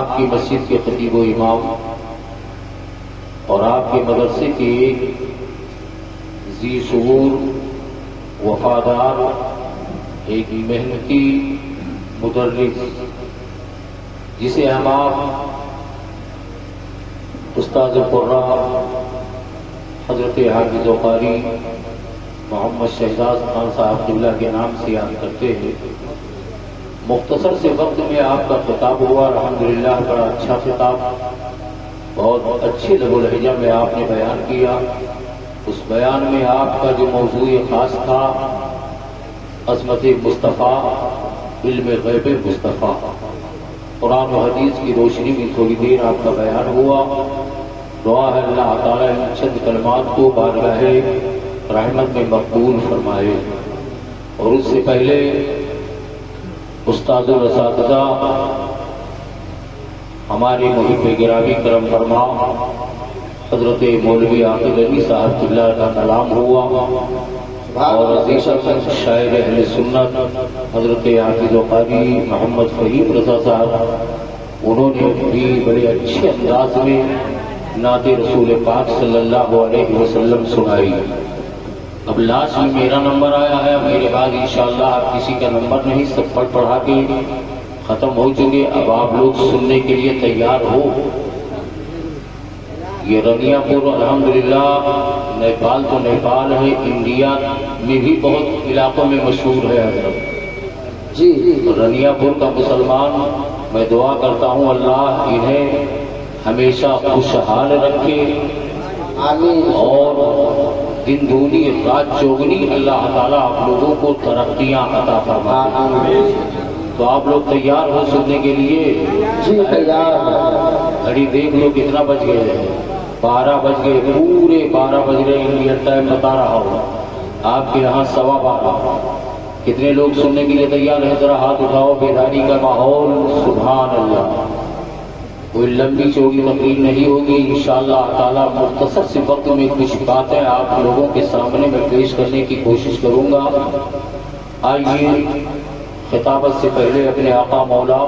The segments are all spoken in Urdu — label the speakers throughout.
Speaker 1: آپ کی مسجد کے خطیب و امام اور آپ کے مدرسے کے ایک ذی شعور وفادار ایک محنتی مدرس جسے ہم آپ استاد قرآن حضرت حافظ و قاری محمد شہزاد خان صاحب قبلہ کے نام سے یاد کرتے ہیں، مختصر سے وقت میں آپ کا خطاب ہوا، الحمدللہ بڑا اچھا خطاب، بہت اچھے لب و لہجہ میں آپ نے بیان کیا۔ اس بیان میں آپ کا جو موضوع خاص تھا عظمت مصطفیٰ، علم غیب مصطفیٰ، قرآن و حدیث کی روشنی میں تھوڑی دیر آپ کا بیان ہوا۔ دعا ہے اللہ تعالیٰ ان چند کلمات کو بارگاہ رحمت میں مقبول فرمائے۔ اور اس سے پہلے استاد و اساتذہ ہمارے محب گرامی کرم فرما حضرت مولوی عاقل علی صاحب قبلہ کا کلام ہوا، اور عزیز شاعر اہل سنت حضرت حافظ و قاری محمد فہیم رضا صاحب، انہوں نے بھی بڑے اچھے انداز میں نعت رسول پاک صلی اللہ علیہ وسلم سنائی۔ اب لاسٹ میں میرا نمبر آیا ہے، میرے بعد انشاءاللہ آپ کسی کا نمبر نہیں، سب پڑھا کے ختم ہو چکے۔ اب آپ لوگ سننے کے لیے تیار ہو۔ یہ رنیا پور الحمدللہ نیپال تو نیپال ہے، انڈیا میں بھی بہت علاقوں میں مشہور ہے حضرت جی۔ رنیا پور کا مسلمان، میں دعا کرتا ہوں اللہ انہیں ہمیشہ خوشحال رکھے آمین، اور دن دگنی رات چوگنی اللہ تعالیٰ آپ لوگوں کو ترقیاں عطا فرمائے۔ تو آپ لوگ تیار ہو سننے کے لیے؟ جی تیار۔ گھڑی دیکھ لو کتنا بج گئے ہیں، 12 بج گئے، پورے 12 بج رہے، انڈین ٹائم بتا رہا ہوں۔ آپ کے یہاں 12:15۔ کتنے لوگ سننے کے لیے تیار ہیں؟ ذرا ہاتھ اٹھاؤ۔ بیداری کا ماحول، سبحان اللہ۔ کوئی لمبی چوڑی تقریر نہیں ہوگی، انشاءاللہ تعالیٰ مختصر سے وقت میں کچھ باتیں آپ لوگوں کے سامنے میں پیش کرنے کی کوشش کروں گا۔ آئیے خطابت سے پہلے اپنے آقا مولا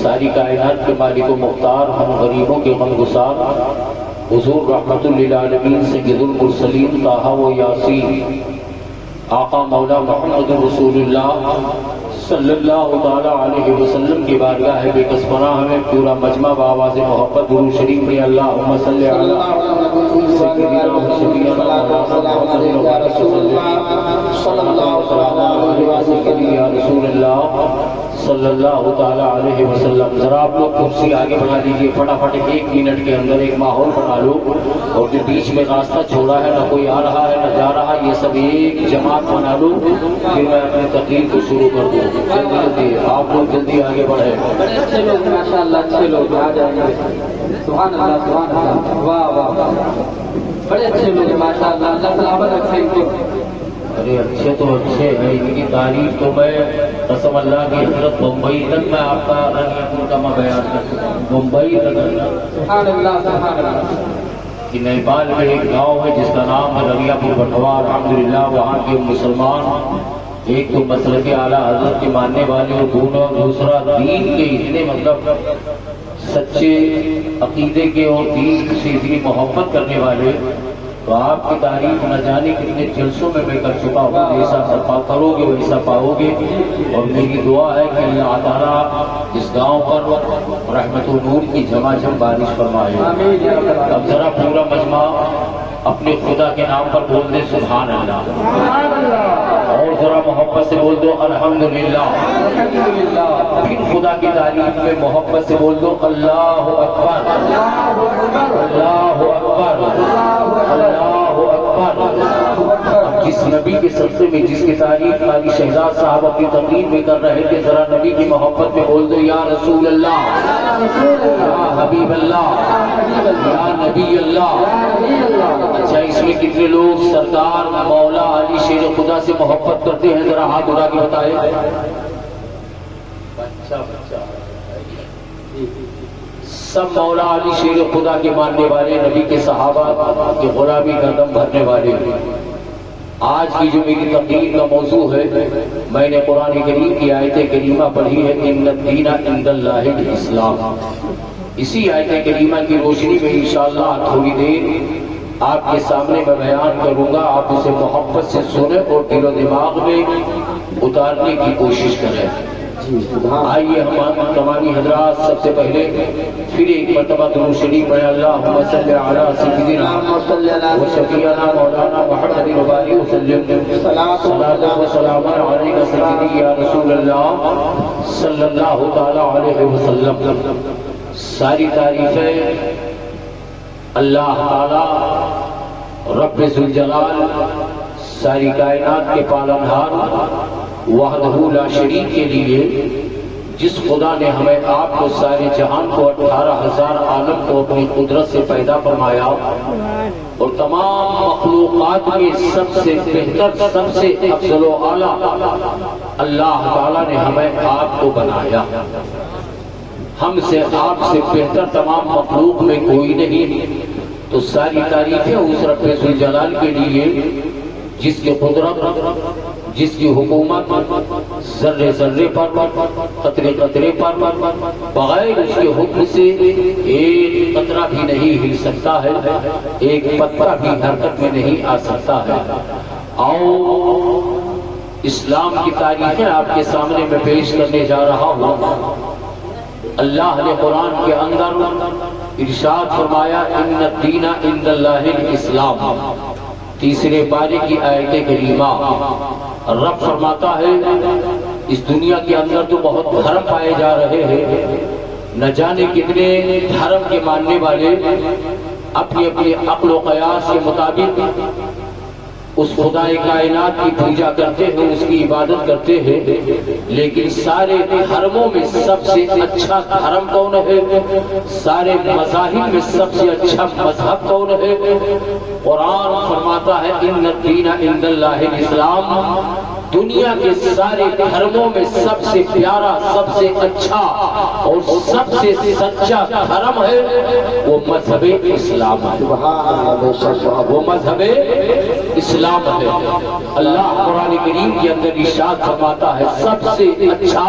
Speaker 1: ساری کائنات کے مالک و مختار، ہم غریبوں کے غمگسار حضور رحمت للعالمین سید المرسلین طٰہٰ و یاسین آقا مولا محمد رسول اللہ صلی اللہ تعالیٰ علیہ وسلم کی بارگاہ بے کس پناہ میں پورا مجمع بآواز محبت درود شریف میں اللہم صلی علی سیدنا و شفیعنا مولانا رسول اللہ صلی اللہ تعالیٰ علیہ رسول اللہ صلی اللہ تعالیٰ علیہ وسلم۔ ذرا آپ لوگ کرسی آگے بنا لیجیے، فٹافٹ 1 منٹ کے اندر ایک ماحول بنا لو، اور جو بیچ میں راستہ چھوڑا ہے، نہ کوئی آ رہا ہے نہ جا رہا، یہ سب ایک جماعت بنا لو، پھر میں اپنی تقریر کو شروع کر دوں۔ جلدی جلدی آپ لوگ جلدی آگے بڑھے۔ بڑے اچھے لوگ ماشاء اللہ، اچھے لوگ آ جائیں گے۔ سبحان اللہ سبحان اللہ، واہ واہ، بڑے اچھے لوگ ماشاء اللہ، اللہ سلامت رکھے ان کو۔ ارے اچھے تو اچھے ہیں، ان کی تعریف تو میں قسم اللہ کی حضرت بمبئی تک میں آپ کا رنیا پور کا میں بیان کر سکتا ہوں، بمبئی تک۔ سبحان اللہ سبحان اللہ۔ کہ نیپال میں ایک گاؤں ہے جس کا نام ہے رنیا پور بٹوا، الحمدللہ وہاں کے مسلمان ایک تو مسلک اعلیٰ حضرت کے ماننے والے، اور دوسرا دین کے اتنے مطلب سچے عقیدے کے اور دین سے اتنی محبت کرنے والے، تو آپ کی تعریف نہ جانے کتنے جلسوں میں میں کر چکا ہوں، جیسا کرو گے ویسا پاؤ گے۔ اور میری دعا ہے کہ اللہ تعالیٰ اس گاؤں پر رحمت و نور کی جھما بارش فرمائے۔ اب ذرا پورا مجمع اپنے خدا کے نام پر بول دے سبحان اللہ، اور ذرا محبت سے بول دو الحمدللہ، پھر خدا کی تعریف میں محبت سے بول دو اللہ اکبر اللہ اکبر اللہ اکبر۔ جس نبی کے صدقے میں جس کی تعریف قاری شہزاد صاحب اپنی تقریر میں کر رہے تھے، ذرا نبی کی محبت میں بول دو یا رسول اللہ، یا حبیب اللہ، یا نبی اللہ۔ اچھا، اس میں کتنے لوگ سرکار مولا علی شیر خدا سے محبت کرتے ہیں؟ ذرا ہاتھ اٹھا کے بتائے۔ سب مولا علی شیر خدا کے ماننے والے، نبی کے صحابہ کے غلامی کا دم بھرنے والے۔ آج کی جو میری تقریر کا موضوع ہے، میں نے قرآن کریم کی آیت کریمہ پڑھی ہے، ان الدین عند اللہ الاسلام۔ اسی آیت کریمہ کی روشنی میں انشاءاللہ تھوڑی دیر آپ کے سامنے میں بیان کروں گا، آپ اسے محبت سے سنیں اور دل و دماغ میں اتارنے کی کوشش کریں۔ آئیے ہم تمامی حضرات سب سے پہلے پھر ایک مرتبہ درود شریف پڑھیں، اللہم صلی علی سیدنا و شفیعنا مولانا محمد وبارک وسلم، صلاۃ و سلام علیک سیدی یا رسول اللہ صلی اللہ تعالی علیہ وسلم۔ ساری تعریفیں اللہ تعالی رب ذوالجلال، ساری کائنات کے پالنہار وحدہ لا شریک کے لیے، جس خدا نے ہمیں آپ کو سارے جہان کو 18,000 عالم کو اپنی قدرت سے پیدا فرمایا اور تمام مخلوقات میں سب سے بہتر، سب سے افضل و اعلیٰ اللہ تعالیٰ نے ہمیں آپ کو بنایا۔ ہم سے آپ سے بہتر تمام مخلوق میں کوئی نہیں، تو ساری تعریفیں اس رب ذوالجلال کے لیے جس کی قدرت، جس کی حکومت ذرے ذرے پر، قطرے قطرے پر بغیر اس کے حکم سے ایک قطرہ بھی نہیں ہل سکتا ہے، ایک پتہ بھی حرکت میں نہیں آ سکتا ہے۔ آؤ اسلام کی تاریخیں آپ کے سامنے میں پیش کرنے جا رہا ہوں۔ اللہ نے قرآن کے اندر ارشاد فرمایا، ان الدین عند اللہ الاسلام، تیسرے پارے کی آیت کریمہ۔ رب فرماتا ہے اس دنیا کے اندر تو بہت دھرم پائے جا رہے ہیں، نہ جانے کتنے دھرم کے ماننے والے اپنی اپنی عقل و قیاس کے مطابق اس خدا کائنات کی پوجا کرتے ہیں، اس کی عبادت کرتے ہیں، لیکن سارے دھرموں میں سب سے اچھا دھرم کون ہے؟ سارے مذاہب میں سب سے اچھا مذہب کون ہے؟ قرآن فرماتا ہے ان الدین عند اللہ الاسلام، دنیا کے سارے دھرموں میں سب سے پیارا، سب سے اچھا اور سب سے سچا دھرم ہے وہ مذہب اسلام ہے، وہ مذہب اسلام ہے۔ اللہ قرآن کریم کے اندر ارشاد فرماتا ہے سب سے اچھا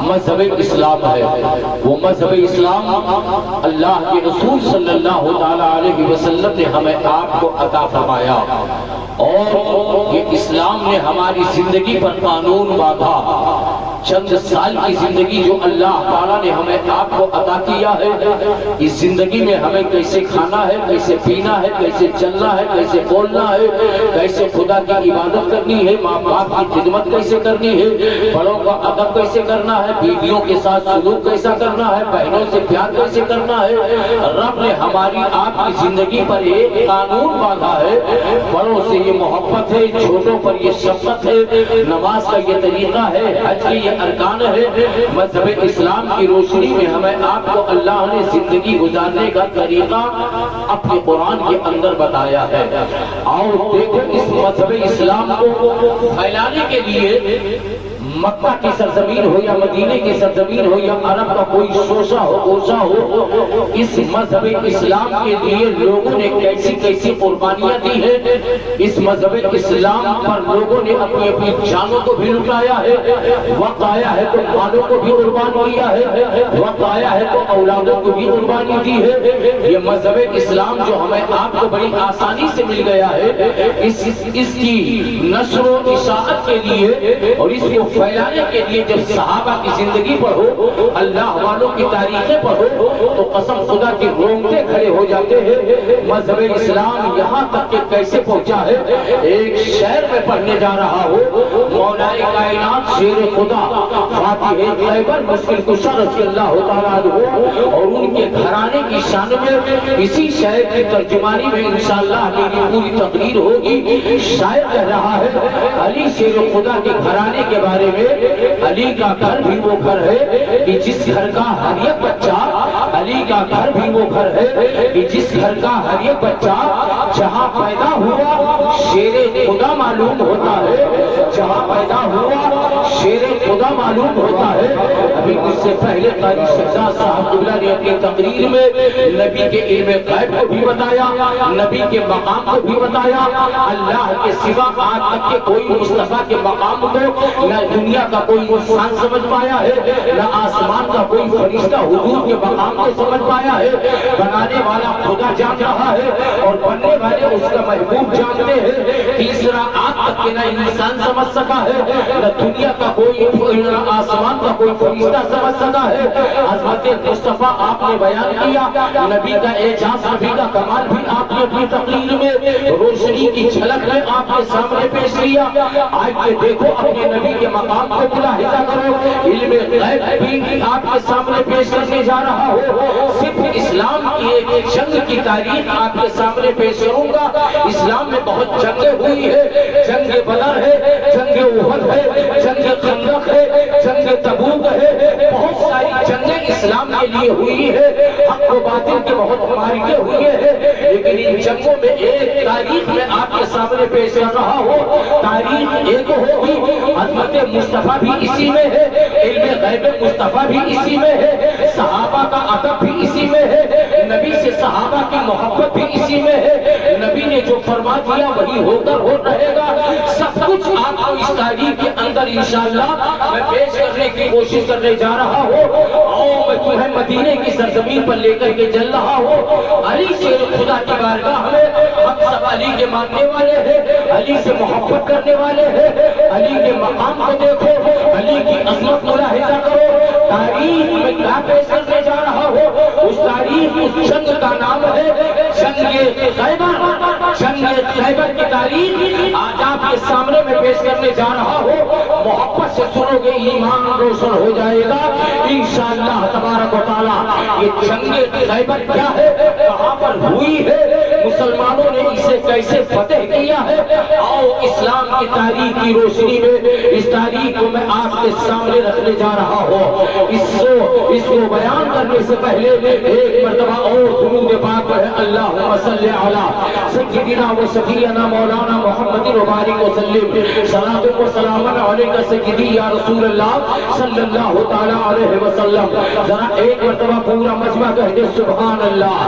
Speaker 1: مذہب اسلام ہے۔ وہ مذہب اسلام اللہ کے رسول صلی اللہ تعالی علیہ وسلم نے ہمیں آپ کو عطا فرمایا، اور یہ اسلام نے ہماری زندگی پر قانون باندھا۔ چند سال کی زندگی جو اللہ تعالیٰ نے ہمیں آپ کو عطا کیا ہے، اس زندگی میں ہمیں کیسے کھانا ہے، کیسے پینا ہے، کیسے چلنا ہے، کیسے بولنا ہے، کیسے خدا کی عبادت کرنی ہے، ماں باپ کی خدمت کیسے کرنی ہے، بڑوں کا ادب کیسے کرنا ہے، بیویوں کے ساتھ سلوک کیسا کرنا ہے، بہنوں سے پیار کیسے کرنا ہے۔ رب نے ہماری آپ کی زندگی پر ایک قانون باندھا ہے، بڑوں سے یہ محبت ہے، چھوٹوں پر یہ شفقت ہے، نماز کا یہ طریقہ ہے، حج کی یہ ارکان ہے۔ مذہب اسلام کی روشنی میں ہمیں آپ کو اللہ نے زندگی گزارنے کا طریقہ اپنے قرآن کے اندر بتایا ہے۔ اور دیکھو اس مذہب اسلام کو پھیلانے کے لیے مکہ کی سرزمین ہو یا مدینے کی سرزمین ہو یا عرب کا کوئی شوشہ ہو، گوشہ ہو، اس مذہب اسلام کے لیے لوگوں نے کیسی کیسی قربانیاں دی ہیں۔ اس مذہب اسلام پر لوگوں نے اپنی اپنی جانوں کو بھی لٹایا ہے، وقت آیا ہے تو مالوں کو بھی قربان کیا ہے، وقت آیا ہے تو اولادوں کو بھی قربانی دی ہے۔ یہ مذہب اسلام جو ہمیں آپ کو بڑی آسانی سے مل گیا ہے، اس کی نشر و اشاعت کے لیے اور اس کو پھیلانے کے لیے جب صحابہ کی زندگی پڑھو، اللہ والوں کی تاریخیں پڑھو، تو قسم خدا کی رونگٹے کھڑے ہو جاتے ہیں۔ مذہب اسلام یہاں تک کہ کیسے پہنچا ہے، ایک شہر میں پڑھنے جا رہا ہو، مولائی کائنات شیر خدا فاتح خیبر مشکل کشا رضی اللہ تعالیٰ عنہ اور ان کے گھرانے کی شان میں اسی شہر کی ترجمانی میں انشاءاللہ میری پوری تقریر ہوگی۔ شاعر کہہ رہا ہے علی شیر خدا کے گھرانے کے بارے میں، علی کا گھر بھی وہ گھر ہے کہ جس گھر کا ہر ایک بچہ، علی کا گھر بھی وہ گھر ہے کہ جس گھر کا ہر ایک بچہ جہاں پیدا ہوا شیر خدا معلوم ہوتا ہے، جہاں پیدا ہوا شیر خدا معلوم ہوتا ہے۔ ابھی اس سے پہلے قاری شہزاد صاحب قبلہ نے اپنی تقریر میں نبی کے علم غیب کو بھی بتایا، نبی کے مقام کو بھی بتایا۔ اللہ کے سوا آج تک کے کوئی مصطفیٰ کے مقام کو نہ دنیا کا کوئی انسان سمجھ پایا ہے، نہ آسمان کا کوئی فرشتہ حضور کے مقام کو سمجھ پایا ہے۔ بنانے والا خدا جان رہا ہے اور بننے والے اس کا محبوب جانتے ہیں۔ تیسرا آج تک کے نہ انسان سمجھ سکا ہے، نہ دنیا کا کوئی، نہ آسمان کا کوئی فرشتہ سمجھ سکا ہے۔ حضرت مصطفیٰ آپ نے بیان کیا، نبی کا اعجاز، نبی کا کمال بھی آپ نے اپنی تقریر میں روشنی کی جھلک میں آپ کے سامنے پیش کیا۔ آج کے دیکھو اپنے نبی کے مقام کو ملاحظہ کرو، علم غیب بھی آپ کے سامنے پیش کرنے جا رہا ہو۔ صرف اسلام کی ایک جنگ کی تاریخ آپ کے سامنے پیش کروں گا۔ اسلام میں بہت جنگیں ہوئی ہے، جنگ بدر ہے، جنگ احد ہے، جنگ خندق ہے، جنگ تبوک ہے، بہت ساری جنگیں اسلام کے لیے ہوئی ہے، حق و باطل کے بہت معرکے ہوئے ہیں، لیکن ان جنگوں میں ایک تاریخ میں آپ کے سامنے پیش کر رہا ہو۔ تاریخ ایک ہوگی، حضرت مصطفیٰ بھی اسی میں ہے، علم غیب مصطفیٰ بھی اسی میں ہے، صحابہ کا ادب بھی اسی میں ہے، نبی سے صحابہ کی محبت بھی اسی میں ہے، نبی نے جو فرما دیا وہی ہو کر ہو رہے گا۔ سب کچھ آپ کو اس تاریخ کے اندر انشاءاللہ میں پیش کرنے کی کوشش کرنے جا رہا ہوں۔ اور میں تمہیں مدینے کی سرزمین پر لے کر کے چل رہا ہوں۔ علی شیر خدا کی بارگاہ میں ہم سب علی کے ماننے والے ہیں، علی سے محبت کرنے والے ہیں۔ علی کے مقام کو دیکھو، علی کی عظمت ملاحظہ کرو۔ تاریخ میں کیا پیش کرنے جا رہا ہو، اس تاریخ اس جنگ کا نام ہے جنگ خیبر۔ جنگ خیبر کی تاریخ آج آپ کے سامنے میں پیش کرنے جا رہا ہو۔ محبت سے سنو گے ایمان روشن ہو جائے گا انشاءاللہ تبارک و تعالی۔ یہ جنگ خیبر کیا ہے، کہاں پر ہوئی ہے، مسلمانوں نے اسے کیسے فتح کیا ہے، آؤ اسلام کی تاریخ کی روشنی میں اس تاریخ کو میں آپ کے سامنے رکھنے جا رہا ہوں۔ اس کو بیان کرنے سے پہلے ایک مرتبہ اور درود پاک ہے، اللہم صلی علی سیدنا و شفیعنا مولانا محمد وبارک وسلم، صلاۃ و سلام علیک سیدی یا رسول اللہ صلی اللہ تعالی علیہ وسلم۔ ذرا ایک مرتبہ پورا مجمع کہہ دے سبحان اللہ،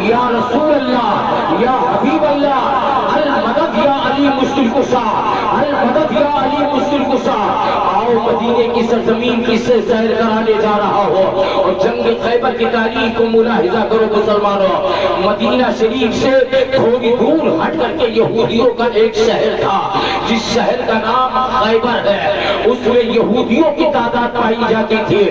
Speaker 1: یا رسول اللہ، یا حبیب اللہ، المدد یا علی مشکل کشا، المدد یا علی مشکل کشا۔ آؤ مدینے کی سرزمین کی سے سیر کرانے جا رہا ہو اور جنگ خیبر کی تاریخ کو ملاحظہ کرو مسلمانوں۔ مدینہ شریف سے تھوڑی دور ہٹ کر کے یہودیوں کا ایک شہر تھا، جس شہر کا نام خیبر ہے۔ اس میں یہودیوں کی تعداد پائی جاتی تھی۔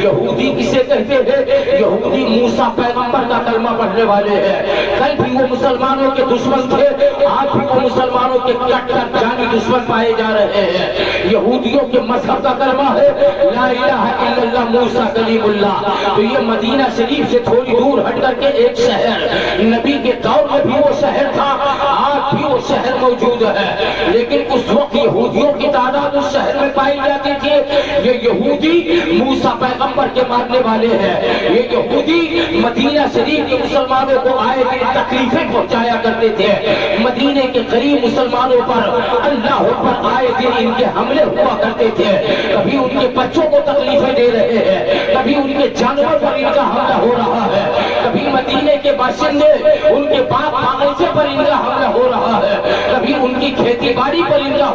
Speaker 1: یہودی کسے کہتے ہیں؟ یہودی موسیٰ پیغمبر کا کلمہ پڑھنے والے ہیں۔ کل بھی وہ مسلمانوں کے دشمن تھے، آج بھی وہ مسلمانوں کے کٹ کر جانی دشمن پائے جا رہے ہیں۔ یہودیوں کے مذہب کا کلمہ ہے لا الہ الا اللہ موسیٰ کلیم اللہ۔ تو یہ مدینہ شریف سے تھوڑی دور ہٹ کر کے ایک شہر، نبی کے دور میں بھی وہ شہر تھا، آج بھی وہ شہر موجود ہے، لیکن اس وقت یہودیوں کی تعداد اس شہر میں پائی جاتی تھی۔ یہ یہودی موسیٰ پیغمبر کے ماننے والے ہیں، یہ یہودی مدینہ شریف کے مسلمانوں کو آئے دن تکلیفیں پہنچایا کرتے تھے۔ مدینے کے قریب مسلمانوں پر اللہ پر آئے دن ان کے حملے ہوا کرتے تھے، کبھی ان کے بچوں کو تکلیفیں دے رہے ہیں، کبھی ان کے جانور پر ان کا حملہ ہو رہا ہے، کبھی مدینے کے باشندے ان کے باغ باغیچے پر ان کا حملہ ہو رہا ہے، کبھی ان کی کھیتی باڑی پر ان کا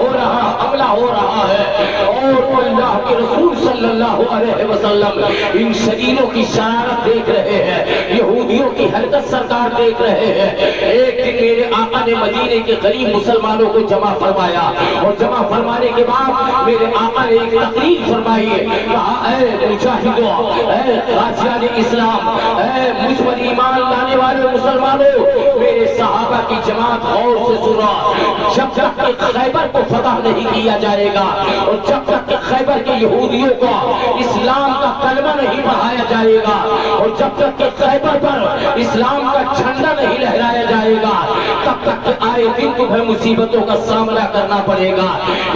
Speaker 1: حملہ ہو رہا ہے۔ اور اللہ کے رسول صلی اللہ علیہ وسلم ان شرینوں کی شرارت دیکھ رہے ہیں، یہودیوں کی حرکت سرکار دیکھ رہے ہیں۔ ایک دن میرے آقا نے مدینے کے قریب مسلمانوں کو جمع فرمایا اور جمع فرمانے کے بعد میرے آقا نے ایک تقریر فرمائی، کہا اے مجاہدوں، اے غازیان اسلام، اے مجھ پر ایمان لانے والے مسلمانوں، میرے صحابہ کی جماعت غور سے سنا، جب تک کہ خیبر کو فتح نہیں کیا جائے گا اور جب تک کہ خیبر کے یہودیوں کو اسلام کا کلمہ نہیں پڑھایا جائے گا اور جب تک کہ خیبر پر اسلام کا جھنڈا نہیں لہرایا جائے گا، تب تک کہ آئے دن تمہیں مصیبتوں کا سامنا کرنا پڑے گا۔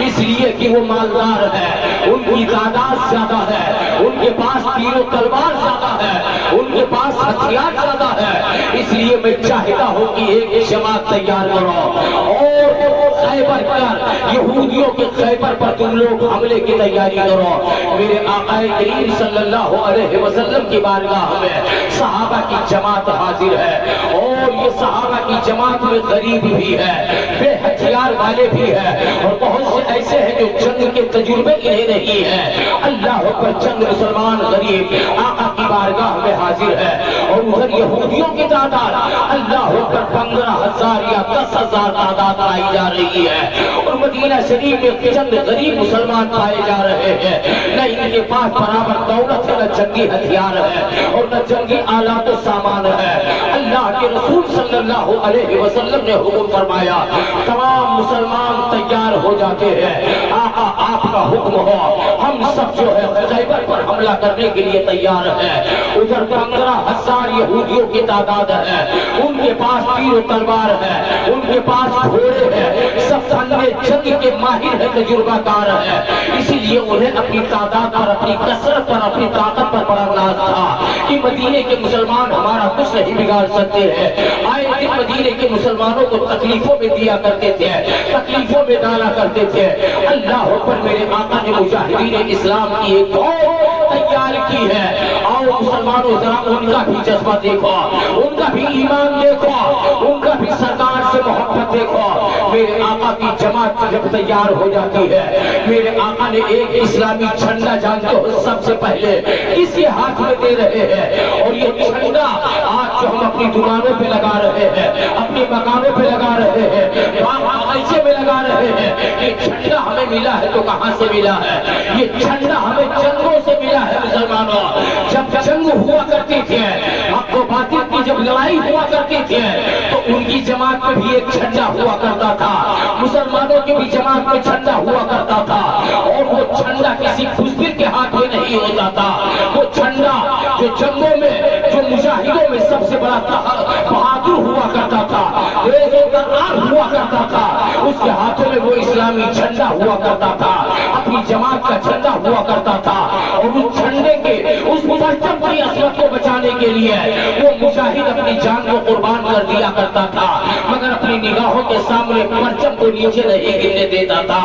Speaker 1: اس لیے کہ وہ مالدار ہے، ان کی تعداد زیادہ ہے، ان کے پاس تیر و تلوار زیادہ ہے، ان کے پاس ہتھیار زیادہ لیے میں چاہتا ہوں کہ ایک جماعت تیار کرو اور خیبر پر یہودیوں کے خیبر پر تم لوگ حملے کی تیاری کرو۔ میرے آقا کریم صلی اللہ علیہ وسلم کی بارگاہ میں صحابہ کی جماعت حاضر ہے اور یہ صحابہ کی جماعت میں غریب بھی ہے، بے ہتھیار والے بھی ہیں اور بہت سے ایسے ہیں جو جنگ کے تجربے انہیں نہیں ہے۔ اللہ پر چند مسلمان غریب آقا کی بارگاہ میں حاضر ہے اور ادھر یہودیوں کی تعداد اللہ پر 15,000 یا 10,000 تعداد پائی جا رہی ہے اور مدینہ شریف میں چند غریب مسلمان پائے جا رہے ہیں۔ نہ ان کے پاس برابر دولت ہے، نہ جنگی ہتھیار ہے اور نہ جنگی آلات و سامان ہے۔ اللہ کے رسول صلی اللہ علیہ وسلم نے حکم فرمایا تمام مسلمان تیار ہو جاتے ہیں، آقا آپ کا حکم ہو، ہم سب جو ہے خیبر پر حملہ کرنے کے لیے تیار ہیں۔ ادھر 15,000 یہودیوں کی تعداد ہے، ان کے پاس تیر و تلوار ہے، ان کے پاس گھوڑے ہیں، سب فن جنگ کے ماہر ہے، تجربہ کار ہے، اسی لیے انہیں اپنی تعداد پر، اپنی کثرت پر، اپنی طاقت پر بڑا ناز تھا کہ مدینے کے مسلمان ہمارا کچھ نہیں بگاڑ سکتے ہیں۔ آئے دن مدینے کے مسلمانوں کو تکلیفوں میں دیا کرتے تھے، تکلیفوں میں ڈالا کرتے تھے۔ اللہ پر میرے آقا نے مجاہدین اسلام کی ایک فوج تیار کی ہے۔ آؤ مسلمانوں ذرا ان کا بھی جذبہ دیکھو، ان کا بھی ایمان دیکھو، ان کا بھی سرکار سے محبت دیکھو۔ میرے آقا کی جماعت جب تیار ہو جاتی ہے، میرے آقا نے ایک اسلامی جھنڈا جانتے ہو سب سے پہلے اس کے ہاتھ میں دے رہے ہیں اور یہ جھنڈا آج جو ہم اپنی دکانوں پہ لگا رہے ہیں، اپنی مکانوں پہ لگا رہے ہیں، باغیچے میں لگا رہے ہیں، یہ جھنڈا ہمیں ملا ہے تو کہاں سے ملا ہے؟ یہ جھنڈا ہمیں جنگوں سے ملا ہے مسلمانوں۔ جب جنگ ہوا کرتی تھی، حق و باطل کی جب لڑائی ہوا کرتی تھی تو ان کی جماعت میں بھی ایک جھنڈا ہوا کرتا تھا، مسلمانوں کی بھی جماعت میں جھنڈا ہوا کرتا تھا اور وہ جھنڈا کسی بزدل کے ہاتھ میں نہیں ہوتا تھا۔ وہ جھنڈا جو جنگوں میں، جو مجاہدوں میں سب سے بڑا بہادر ہوا کرتا تھا، تیز و ترار ہوا کرتا تھا، اس کے ہاتھوں میں وہ اسلامی جھنڈا ہوا کرتا تھا، اپنی جماعت کا جھنڈا ہوا کرتا تھا اور اس جھنڈے کے اس پرچم کی عظمت کو بچانے کے لیے وہ مجاہد اپنی جان کو قربان کر دیا کرتا تھا، مگر اپنی نگاہوں کے سامنے پرچم کو نیچے نہیں گرنے دیتا تھا۔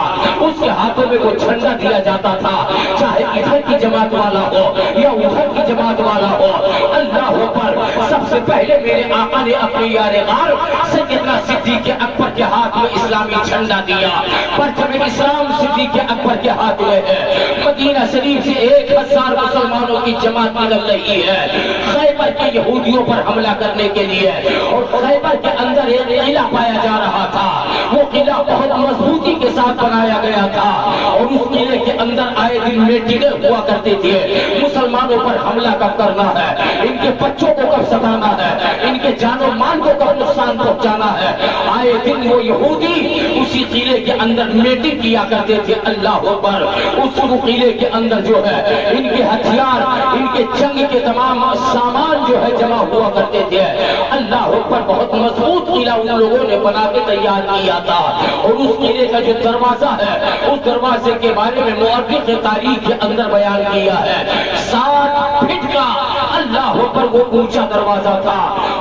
Speaker 1: اس کے ہاتھوں میں وہ جھنڈا دیا جاتا تھا، چاہے ادھر کی جماعت والا ہو یا ادھر کی جماعت والا ہو۔ اللہ پر سب سے پہلے میرے آقا نے اپنے یار غار سیدنا صدیق اکبر کے ہاتھ میں اسلامی جھنڈا دیا۔ پرچم اسلام صدیق اکبر کے ہاتھ میں ہے۔ مدینہ شریف سے 1,000 مسلمانوں کی جماعت نکل رہی ہے خیبر کے یہودیوں پر حملہ کرنے کے لیے اور خیبر کے اندر ایک قلعہ پایا جا رہا تھا۔ وہ قلعہ بہت مضبوطی کے ساتھ بنایا گیا تھا اور اس قلعے کے اندر آئے دن میٹنگیں ہوا کرتے تھے، مسلمانوں پر حملہ کب کرنا ہے، ان کے بچوں کو کب ستانا ہے، ان کے جان و مال کو کب نقصان پہنچانا ہے۔ آئے دن وہ یہودی اسی قلعے کے اندر میٹنگ کیا کرتے تھے۔ اللہ پر اس قلعے کے اندر جو ہے ان کے ہتھیار، ان کے جنگ کے تمام سامان جو ہے جمع ہوا کرتے تھے۔ اللہ پر بہت مضبوط قلعہ ان لوگوں نے بنا کے تیار کیا تھا اور اس قلعے کا جو دروازہ ہے اس دروازے کے بارے میں مورخ تاریخ کے اندر بیان کیا ہے 60 فٹ کا اللہ پر وہ اونچا دروازہ تھا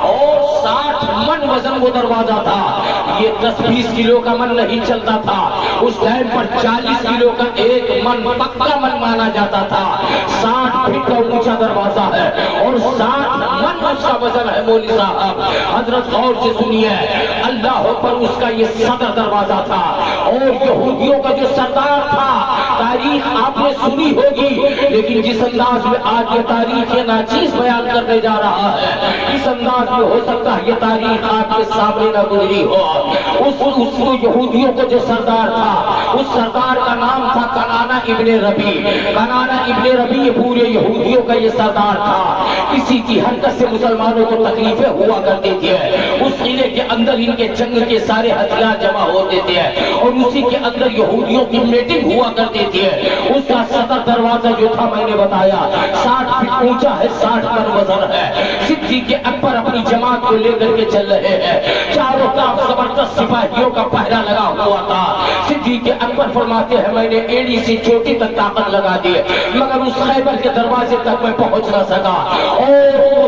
Speaker 1: اور 60 من وزن وہ دروازہ تھا۔ یہ 10-20 کلو کا من نہیں چلتا تھا، اس ٹائم پر 40 کلو کا ایک من پکا من مانا جاتا تھا۔ 60 فٹ کا اونچا دروازہ ہے اور 60 من اس کا وزن ہے۔ مولوی صاحب حضرت غور سے سنیے، اللہ پر اس کا یہ صدر دروازہ تھا اور یہودیوں کا جو سردار تھا، تاریخ آپ نے سنی ہوگی لیکن جس انداز میں آج یہ تاریخ ناچیز بیان کرنے جا رہا ہے، اس انداز میں ہو سکتا ہے یہ تاریخ آپ کے سامنے نہ گزری ہو۔ اس یہودیوں کو جو سردار تھا، اس سردار کا نام تھا کنانہ ابن ربی۔ کنانہ ابن ربی یہ پورے یہودیوں کا یہ سردار تھا۔ اسی کی حرکت سے مسلمانوں کو تکلیفیں ہوا کرتی تھی۔ اس قلعے کے اندر ان کے جنگ کے سارے ہتھیار جمع ہوتے تھے اور اسی کے اندر یہودیوں کی میٹنگ ہوا کرتی تھی۔ اس کا صدر دروازہ جو تھا میں نے بتایا 60 فٹ اونچا ہے، 60 من وزن ہے۔ صدیق اکبر اپنی جماعت کو لے کر کے چل رہے ہیں، چاروں طرف زبردست سپاہیوں کا پہرا لگا ہوا تھا۔ صدیق اکبر فرماتے ہیں میں نے ایڑی سے چوٹی تک طاقت لگا دی مگر اس خیبر کے دروازے تک میں پہنچ نہ سکا اور وہ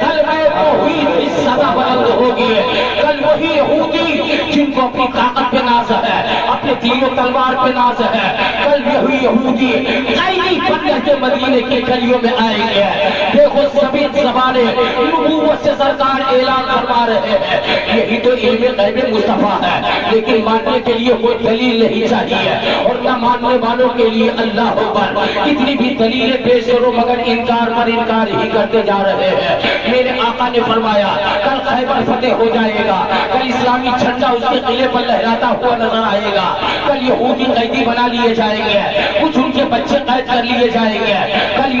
Speaker 1: کلمہ توحید کی صدا بلند ہوگی. کل وہی یہودی جن کو اپنی طاقت پہ ناز ہے، اپنے تیر و تلوار پہ ناز ہے، کل وہی یہودی قیدی بن کر کے مدینے کی گلیوں میں آئیں گے. دیکھو سبھی زبانیں نبوت سے سرکار اعلان فرما رہے ہیں. یہی تو علم غیب مصطفیٰ ہے. لیکن ماننے کے لیے کوئی دلیل نہیں چاہیے، اور نہ ماننے والوں کے لیے اللہ اکبر کتنی بھی دلیلیں پیش کرو مگر انکار پر انکار ہی کرتے جا رہے ہیں. میرے آقا نے فرمایا کل خیبر فتح ہو جائے گا، کل اسلامی جھنڈا اس کے قلعے پر لہراتا ہوا نظر آئے گا. کل یہودی قیدی بنا لیے جائیں گے، کچھ ان کے بچے قید کر لیے جائیں گے. کل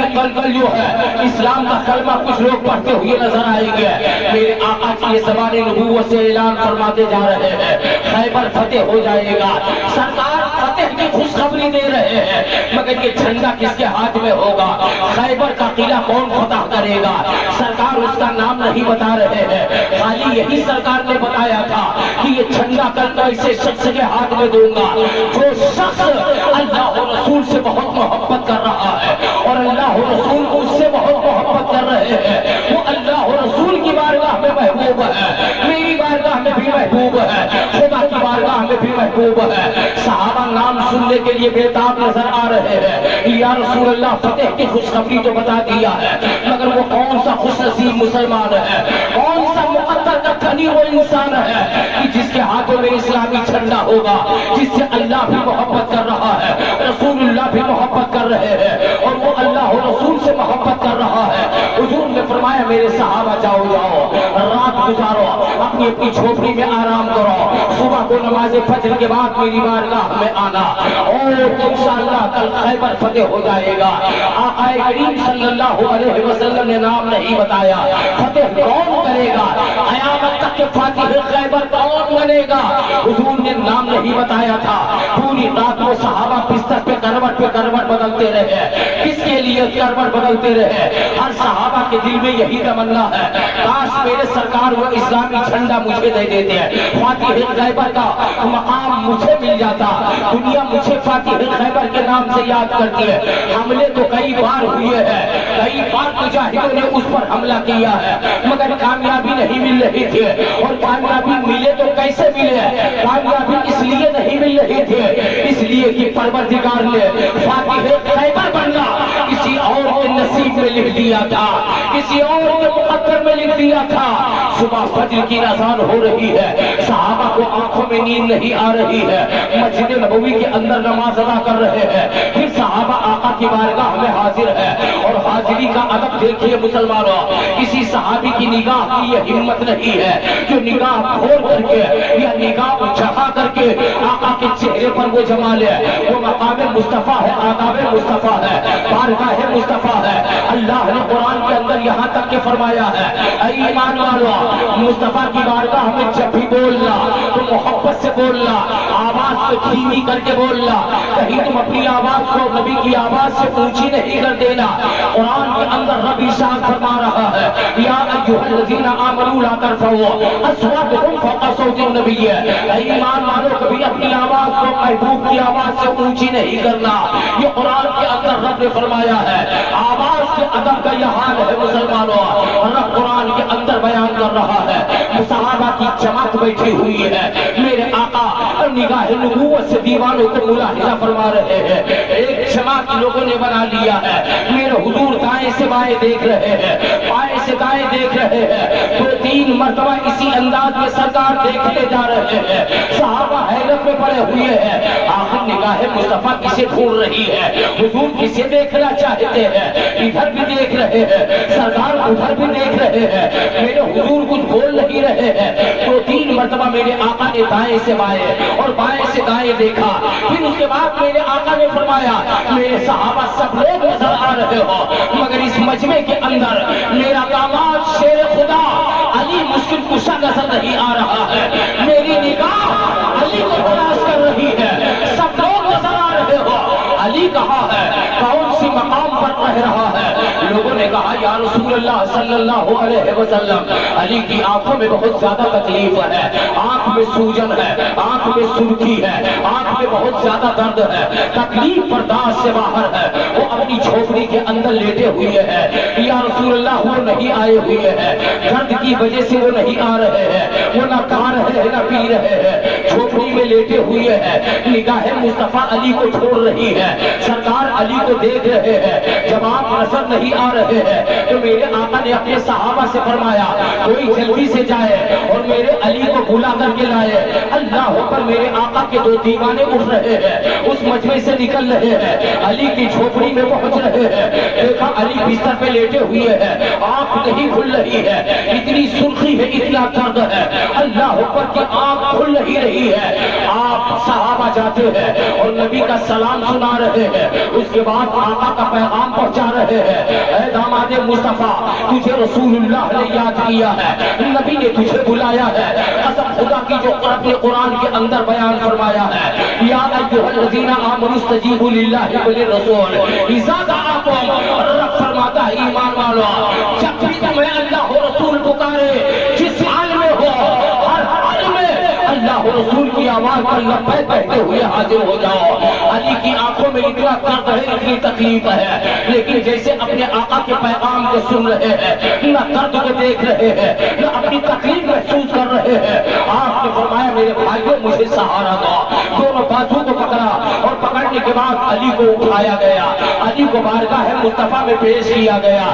Speaker 1: جو ہے اسلام کا کلمہ کچھ لوگ پڑھتے ہوئے نظر آئیں گے. میرے آقا کی یہ زبان نبوت سے اعلان فرماتے جا رہے ہیں خیبر فتح ہو جائے گا. سرکار فتح کی خوشخبری دے رہے ہیں مگر یہ جھنڈا کس کے ہاتھ میں ہوگا؟ خیبر کا قلعہ کون فتح کرے گا؟ سرکار اس کا نام نہیں بتا رہے ہیں. خالی یہی سرکار نے بتایا تھا کہ یہ جھنڈا کل ایسے شخص کے ہاتھ میں دوں گا جو شخص اللہ و رسول سے بہت محبت کر رہا ہے اور اللہ و رسول اس سے بہت محبت کر رہے ہیں. وہ اللہ و رسول کی بارگاہ میں محبوب ہے، میری بارگاہ میں بھی محبوب ہے، خدا کی بارگاہ میں بھی محبوب ہے. صحابہ نام سننے کے لیے بےتاب نظر آ رہے ہیں. یا رسول اللہ فتح کی خوشخبری تو بتا دیا ہے مگر وہ کون سا خوش نصیب مسلمان ہے، کون سا مقدر کا دھنی وہ انسان ہے کہ جس کے ہاتھوں میں اسلامی جھنڈا ہوگا، جس سے اللہ بھی محبت کر رہا ہے، رسول اللہ بھی محبت کر رہے ہیں اور وہ اللہ و رسول سے محبت کر رہا ہے. حضور نے فرمایا میرے صحابہ جاؤ رات گزارو، اپنی اپنی جھوپڑی میں آرام کرو، صبح کو نماز فجر کے بعد میری بارگاہ میں آنا اور انشاءاللہ کل خیبر فتح ہو جائے گا. آقا کریم صلی اللہ علیہ وسلم نے نام نہیں بتایا. فتح کون کرے گا؟ قیامت تک کے فاتح خیبر کون بنے گا؟ حضور نے نام نہیں بتایا تھا. پوری رات وہ صحابہ بستر پہ کروٹ بدلتے رہے. کس کے لیے کروٹ بدلتے رہے؟ ہر صحابہ کے دل میں یہی تمنا ہے کاش میرے سرکار وہ اسلامی جھنڈا مجھے دے دیتے ہیں، فاتح خیبر کا مقام مجھے مل جاتا، دنیا مجھے فاتح خیبر کے نام سے یاد کرتی ہے. حملے تو کئی بار ہوئے ہیں، کئی بار مجاہدوں نے اس پر حملہ کیا ہے مگر کامیابی نہیں مل رہی تھی. اور کامیابی ملے تو کیسے ملے؟ کامیابی اس لیے نہیں مل رہی تھی اس لیے کہ پروردگار نے فاتح خیبر بننا کسی اور کے نصیب میں لکھ دیا تھا، کسی اور کے مقدر میں لکھ دیا تھا. صبح فجر کی اذان ہو رہی ہے، صحابہ کو آنکھوں میں نیند نہیں آ رہی ہے، مسجد نبوی کے اندر نماز ادا کر رہے ہیں. پھر صحابہ آقا کی بارگاہ میں حاضر ہے اور حاضری کا ادب دیکھیے مسلمانوں. کسی صحابی کی نگاہ کی یہ ہمت نہیں ہے جو نگاہ کھول کر کے یا نگاہ اٹھا کر کے آقا کے چہرے پر وہ جمال ہے. وہ مقام مصطفیٰ ہے، آداب مصطفیٰ ہے، بارگاہ مصطفیٰ ہے. اللہ نے قرآن کے اندر یہاں تک کہ فرمایا ہے اے ایمان والو مصطفیٰ کی بارگاہ میں جب بھی بولنا تو محبت سے بولنا، آواز کو دھیمی کر کے بولنا، کہیں تم اپنی آواز کو نبی کی آواز سے اونچی نہیں کر دینا. قرآن کے اندر رب ارشاد فرما رہا ہے یا ایھا الذین آمنوا لا ترفعوا اصواتکم فوق صوت النبی. اے ایمان والو کبھی اپنی آواز کو محبوب کی آواز سے اونچی نہیں کرنا. یہ قرآن کے اندر رب نے فرمایا ہے. آواز کے ادب کا یہ حال ہے مسلمانوں، رب قرآن کے اندر بیان کر رہا ہے. صحابہ کی جماعت بیٹھی ہوئی ہے، میرے آقا نگاہ نبوت سے دیوانوں کو ملاحظہ فرما رہے ہیں. ایک جماعت لوگوں نے بنا لیا ہے، میرے حضور دائیں سے بائیں دیکھ رہے ہیں، بائیں سے دائیں دیکھ رہے ہیں. تو 3 مرتبہ اسی انداز میں سرکار دیکھتے جا رہے ہیں. صحابہ حیرت میں پڑے ہوئے ہیں، آخر نگاہ مصطفیٰ کسے ڈھونڈ رہی ہے؟ حضور کسے دیکھنا چاہتے ہیں؟ ادھر بھی دیکھ رہے ہیں، سرکار ادھر بھی دیکھ رہے ہیں، میرے حضور کچھ بول نہیں رہے ہیں. تو 3 مرتبہ میرے آقا نے دائیں سے بائیں اور بائیں سے دائیں دیکھا. پھر اس کے بعد میرے آقا نے فرمایا میرے صحابہ سب لوگ نظر آ رہے ہو مگر اس مجمع کے اندر میرا داماد شیر خدا علی مشکل کشا نظر نہیں آ رہا ہے. میری نگاہ علی کو تلاش کر رہی ہے. سب لوگ نظر آ رہے ہو، علی کہاں ہے؟ کون سی مقام پر رہ رہا ہے؟ لوگوں نے کہا یا رسول اللہ صلی اللہ علیہ وسلم علی کی آنکھوں میں بہت زیادہ تکلیف ہے، آنکھ میں سوجن ہے، آنکھ میں سرخی ہے، آنکھ میں بہت زیادہ درد ہے، تکلیف برداشت سے باہر ہے، وہ اپنی جھوپڑی کے اندر لیٹے ہوئے ہیں۔ یا رسول اللہ وہ نہیں آئے ہوئے ہیں، درد کی وجہ سے وہ نہیں آ رہے ہیں، وہ نہ کھا رہے ہیں نہ پی رہے ہیں، جھوپڑی میں لیٹے ہوئے ہیں، نگاہ مصطفیٰ علی کو چھوڑ رہی ہے، سرکار علی کو دیکھ رہے ہیں۔ جب آپ نظر نہیں آ رہے ہیں تو میرے آقا نے اپنے صحابہ سے فرمایا کوئی جلدی سے جائے اور میرے علی کو بلا کر کے لائے۔ اللہ پر میرے آقا کے دو دیوانے اٹھ رہے ہیں، اس مجمع سے نکل رہے ہیں، علی کی جھوپڑی میں پہنچ رہے ہیں، دیکھا علی بستر پہ لیٹے ہوئے ہیں، آنکھ نہیں کھل رہی ہے، اتنی سرخی ہے، اتنا درد ہے، اللہ پر کی آنکھ کھل نہیں رہی ہے۔ آپ صحابہ جاتے ہیں اور نبی کا سلام سنا رہے ہیں، اس کے بعد آقا کا پیغام پہنچا رہے ہیں، اے داماد مصطفیٰ تجھے رسول اللہ نے یاد کیا ہے، نبی نے تجھے بلایا ہے۔ قسم خدا کی جو اپنے قرآن کے اندر بیان فرمایا ہے، یا ایھا الذین آمنوا استجیبوا للہ وللرسول اذا دعاکم، رب فرماتا ہے ایمان والو جب بھی تمہیں اللہ و رسول پکارے، جس حال میں ہو ہر حال میں اللہ و رسول کی آواز پر لبیک کہتے ہوئے حاضر ہو جاؤ۔ علی کی آنکھوں میں اتنا درد ہے، اتنی تکلیف ہے، لیکن جیسے اپنے آقا کے پیغام کو سن رہے ہیں، نہ درد کو دیکھ رہے ہیں، نہ اپنی تکلیف محسوس کر رہے ہیں۔ آپ نے فرمایا میرے بھائیوں مجھے سہارا دو، دونوں بازو کو پکڑا اور پکڑنے کے بعد علی کو اٹھایا گیا، علی کو بارگاہ مصطفیٰ میں پیش کیا گیا،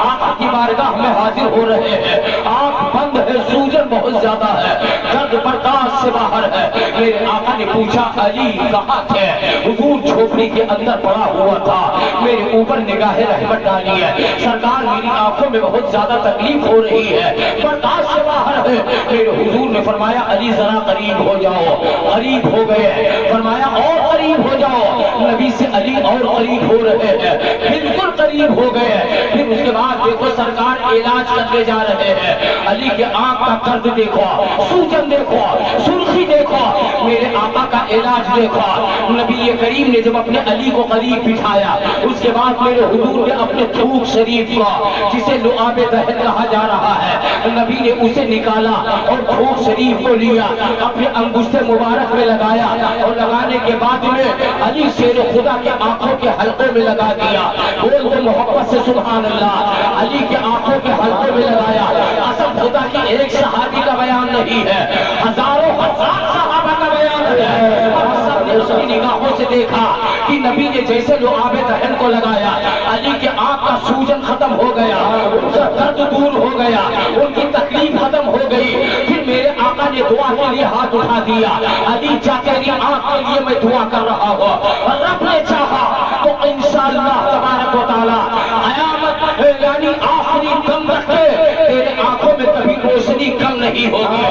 Speaker 1: آقا کی بارگاہ میں حاضر ہو رہے ہیں، آنکھ بند ہے، سوجن بہت زیادہ ہے، درد برداشت سے باہر ہے۔ میرے آقا نے پوچھا علی کہاں تھے؟ حضور جھوپڑی کے اندر پڑا ہوا تھا، میرے اوپر نگاہ رحمت ڈالی ہے، سرکار میری آنکھوں میں بہت زیادہ تکلیف ہو رہی ہے، برداشت سے باہر ہے۔ میرے حضور نے فرمایا علی ذرا قریب ہو جاؤ، قریب ہو گئے، فرمایا اور قریب ہو جاؤ، نبی سے علی اور قریب ہو رہے ہیں، بالکل قریب ہو گئے۔ پھر اس کے بعد دیکھو سرکار علاج کرنے جا رہے ہیں، علی کے آنکھ کا درد دیکھو، سوجن دیکھو، سرخی دیکھو، میرے آقا کا علاج دیکھو۔ نبی کریم نے جب اپنے علی کو قریب بٹھایا، اس کے بعد میرے حضور نے اپنے تھوک شریف کو جسے لعاب دہن کہا جا رہا ہے، نبی نے اسے نکالا اور تھوک شریف کو لیا، اپنے انگشت مبارک میں لگایا اور لگانے کے بعد میں علی شیر خدا کے آنکھوں کے حلقوں میں لگا دیا۔ بول دو محبت سے سبحان اللہ، علی کے آنکھوں کے حلقوں میں لگایا۔ قسم خدا کی ایک صحابی کا بیان نہیں ہے، ہزاروں ہزار صحابہ کا بیان ہے، سب نے اس کی نگاہوں سے دیکھا کہ نبی نے جیسے لعاب دہن کو لگایا، علی کے آنکھ کا سوجن ختم ہو گیا، ان کا درد دور ہو گیا، ان کی تکلیف ختم ہو گئی۔ پھر میرے آقا نے دعا کے لیے ہاتھ اٹھا دیا، علی چا تیری آنکھ کے لیے میں دعا کر رہا ہوں، اور رب نے چاہا تو انشاءاللہ تبارک و تعالی قیامت یعنی آخری دم رکھے تیرے آنکھوں میں کبھی روشنی کم نہیں ہوگی۔